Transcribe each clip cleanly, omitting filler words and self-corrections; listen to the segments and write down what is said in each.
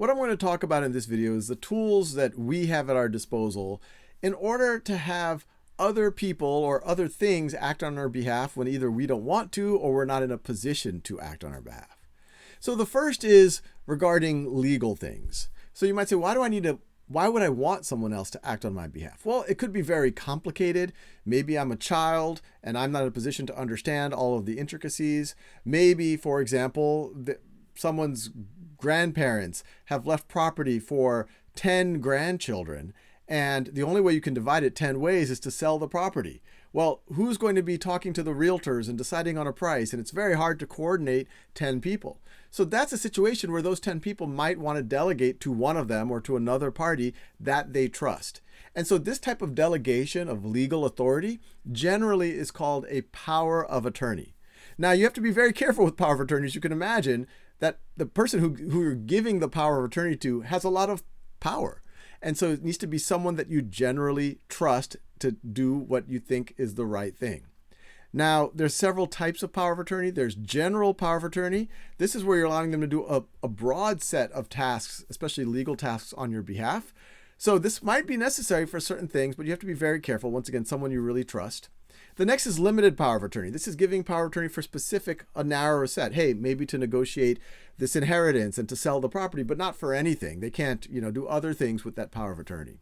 What I'm going to talk about in this video is the tools that we have at our disposal in order to have other people or other things act on our behalf when either we don't want to or we're not in a position to act on our behalf. So the first is regarding legal things. So you might say, why would I want someone else to act on my behalf? Well, it could be very complicated. Maybe I'm a child and I'm not in a position to understand all of the intricacies. Maybe, for example, someone's grandparents have left property for 10 grandchildren, and the only way you can divide it 10 ways is to sell the property. Well, who's going to be talking to the realtors and deciding on a price? And it's very hard to coordinate 10 people. So that's a situation where those 10 people might want to delegate to one of them or to another party that they trust. And so this type of delegation of legal authority generally is called a power of attorney. Now, you have to be very careful with power of attorney. As you can imagine, that the person who you're giving the power of attorney to has a lot of power. And so it needs to be someone that you generally trust to do what you think is the right thing. Now, there's several types of power of attorney. There's general power of attorney. This is where you're allowing them to do a broad set of tasks, especially legal tasks on your behalf. So this might be necessary for certain things, but you have to be very careful. Once again, someone you really trust. The next is limited power of attorney. This is giving power of attorney for a narrower set. Hey, maybe to negotiate this inheritance and to sell the property, but not for anything. They can't, do other things with that power of attorney.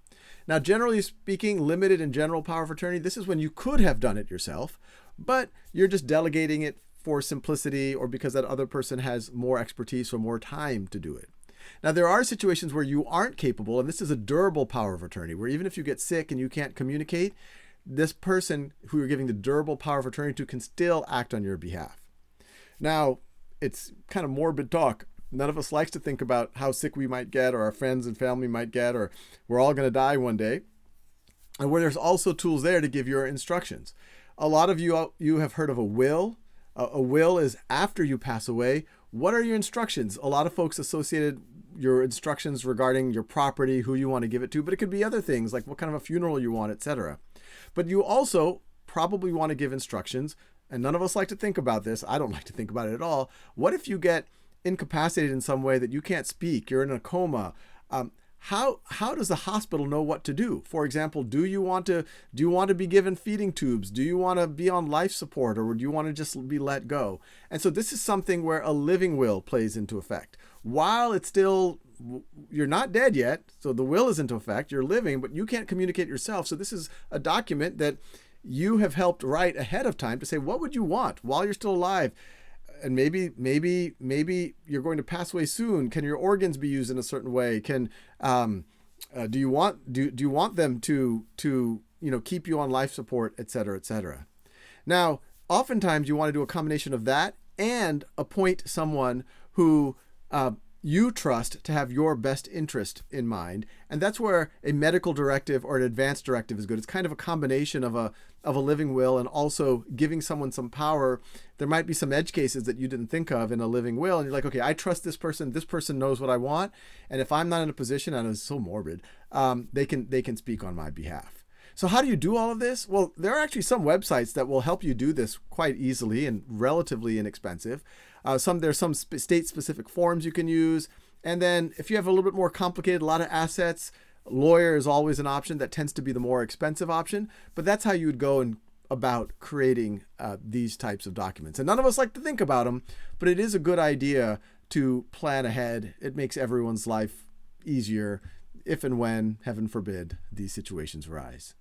Now, generally speaking, limited and general power of attorney, this is when you could have done it yourself, but you're just delegating it for simplicity or because that other person has more expertise or more time to do it. Now, there are situations where you aren't capable, and this is a durable power of attorney, where even if you get sick and you can't communicate, this person who you're giving the durable power of attorney to can still act on your behalf. Now, it's kind of morbid talk. None of us likes to think about how sick we might get or our friends and family might get, or we're all going to die one day. And where there's also tools there to give your instructions. A lot of you have heard of a will. A will is after you pass away. What are your instructions? A lot of folks associated your instructions regarding your property, who you want to give it to, but it could be other things like what kind of a funeral you want, etc. But you also probably want to give instructions, and none of us like to think about this. I don't like to think about it at all. What if you get incapacitated in some way that you can't speak? You're in a coma. How does the hospital know what to do? For example, do you want to be given feeding tubes? Do you want to be on life support, or do you want to just be let go? And so this is something where a living will plays into effect. While it's still, you're not dead yet, so the will is into effect, you're living, but you can't communicate yourself. So this is a document that you have helped write ahead of time to say, what would you want while you're still alive? And maybe you're going to pass away soon. Can your organs be used in a certain way? Do you want them to keep you on life support, et cetera, et cetera? Now, oftentimes you want to do a combination of that and appoint someone who you trust to have your best interest in mind. And that's where a medical directive or an advance directive is good. It's kind of a combination of a living will and also giving someone some power. There might be some edge cases that you didn't think of in a living will. And you're like, okay, I trust this person. This person knows what I want. And if I'm not in a position, and it's so morbid, they can speak on my behalf. So how do you do all of this? Well, there are actually some websites that will help you do this quite easily and relatively inexpensive. There's some state-specific forms you can use. And then if you have a little bit more complicated, a lot of assets, lawyer is always an option. That tends to be the more expensive option. But that's how you would go about creating these types of documents. And none of us like to think about them, but it is a good idea to plan ahead. It makes everyone's life easier if and when, heaven forbid, these situations arise.